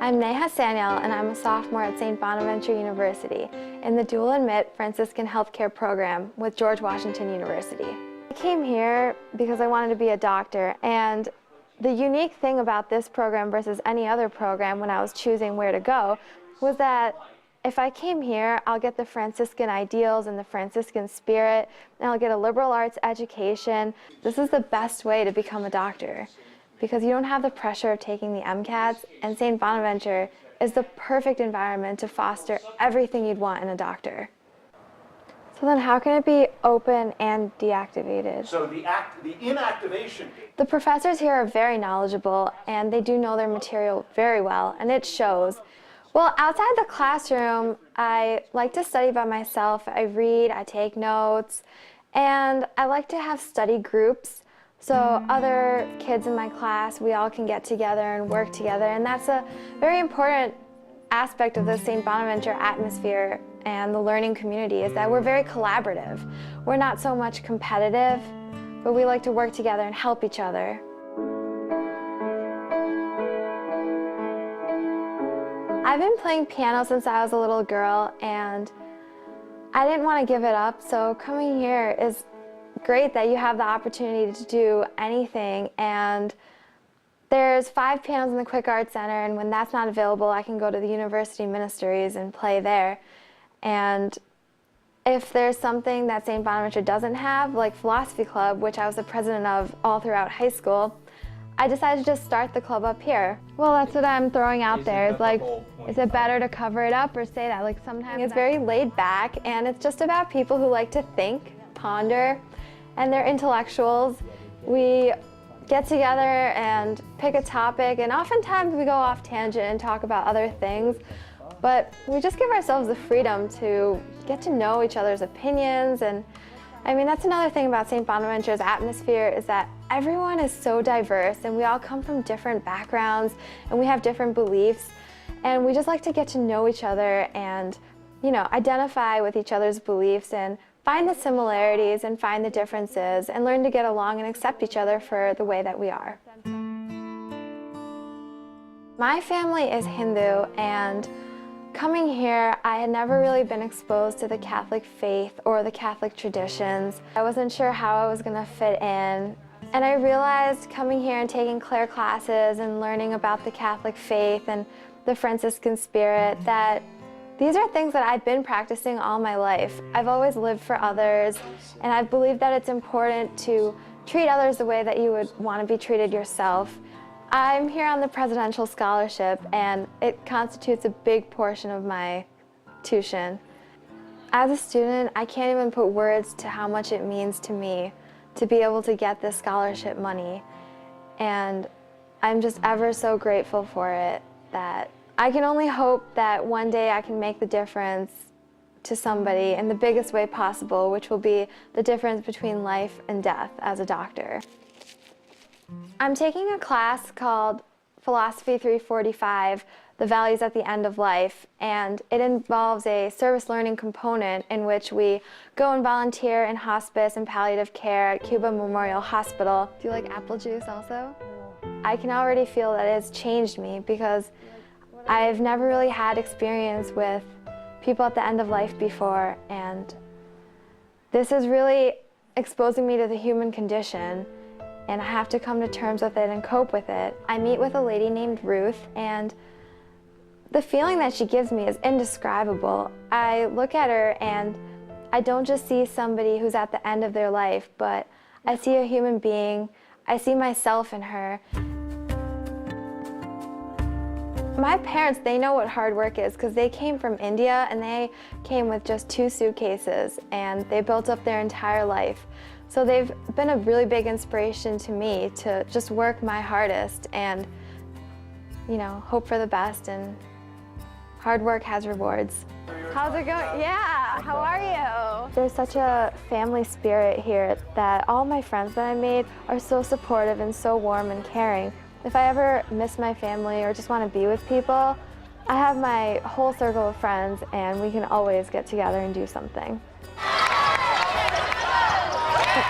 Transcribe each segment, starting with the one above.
I'm Neha Sanyal, and I'm a sophomore at St. Bonaventure University in the dual admit Franciscan Healthcare program with George Washington University. I came here because I wanted to be a doctor, and the unique thing about this program versus any other program when I was choosing where to go was that if I came here, I'll get the Franciscan ideals and the Franciscan spirit, and I'll get a liberal arts education. This is the best way to become a doctor because you don't have the pressure of taking the MCATs, and St. Bonaventure is the perfect environment to foster everything you'd want in a doctor. So then how can it be open and deactivated? So the inactivation. The professors here are very knowledgeable, and they do know their material very well, and it shows. Well, outside the classroom, I like to study by myself. I read, I take notes, and I like to have study groups. So other kids in my class, we all can get together and work together, and that's a very important aspect of the St. Bonaventure atmosphere and the learning community is that we're very collaborative. We're not so much competitive, but we like to work together and help each other. I've been playing piano since I was a little girl, and I didn't want to give it up, so coming here is great that you have the opportunity to do anything. And there's 5 pianos in the Quick Arts Center, and when that's not available, I can go to the university ministries and play there. And if there's something that St. Bonaventure doesn't have, like Philosophy Club, which I was the president of all throughout high school, I decided to just start the club up here. Well, that's what I'm throwing out there. It's like, is it better to cover it up or say that? Like sometimes it's very laid back, and it's just about people who like to think, ponder, and they're intellectuals. We get together and pick a topic, and oftentimes we go off tangent and talk about other things, but we just give ourselves the freedom to get to know each other's opinions. And I mean, that's another thing about St. Bonaventure's atmosphere is that everyone is so diverse, and we all come from different backgrounds, and we have different beliefs, and we just like to get to know each other and, you know, identify with each other's beliefs and find the similarities and find the differences and learn to get along and accept each other for the way that we are. My family is Hindu, and coming here, I had never really been exposed to the Catholic faith or the Catholic traditions. I wasn't sure how I was going to fit in. And I realized coming here and taking Clare classes and learning about the Catholic faith and the Franciscan spirit that these are things that I've been practicing all my life. I've always lived for others, and I believe that it's important to treat others the way that you would want to be treated yourself. I'm here on the Presidential Scholarship, and it constitutes a big portion of my tuition. As a student, I can't even put words to how much it means to me to be able to get this scholarship money, and I'm just ever so grateful for it that I can only hope that one day I can make the difference to somebody in the biggest way possible, which will be the difference between life and death as a doctor. I'm taking a class called Philosophy 345, The Values at the End of Life, and it involves a service learning component in which we go and volunteer in hospice and palliative care at Cuba Memorial Hospital. Do you like apple juice also? I can already feel that it's changed me because I've never really had experience with people at the end of life before, and this is really exposing me to the human condition, and I have to come to terms with it and cope with it. I meet with a lady named Ruth, and the feeling that she gives me is indescribable. I look at her and I don't just see somebody who's at the end of their life, but I see a human being. I see myself in her. My parents, they know what hard work is because they came from India, and they came with just 2 suitcases, and they built up their entire life. So they've been a really big inspiration to me to just work my hardest and, you know, hope for the best, and hard work has rewards. How's it going? Yeah, how are you? There's such a family spirit here that all my friends that I made are so supportive and so warm and caring. If I ever miss my family or just want to be with people, I have my whole circle of friends, and we can always get together and do something.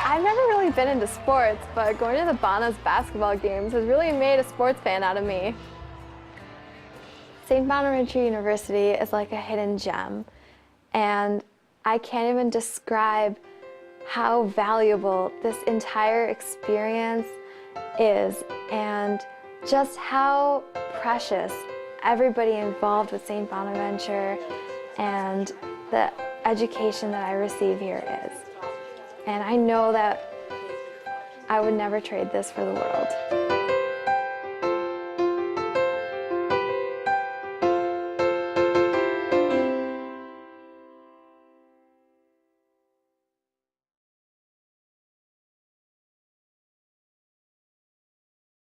I've never really been into sports, but going to the Bonas basketball games has really made a sports fan out of me. St. Bonaventure University is like a hidden gem, and I can't even describe how valuable this entire experience is and just how precious everybody involved with St. Bonaventure and the education that I receive here is. And I know that I would never trade this for the world.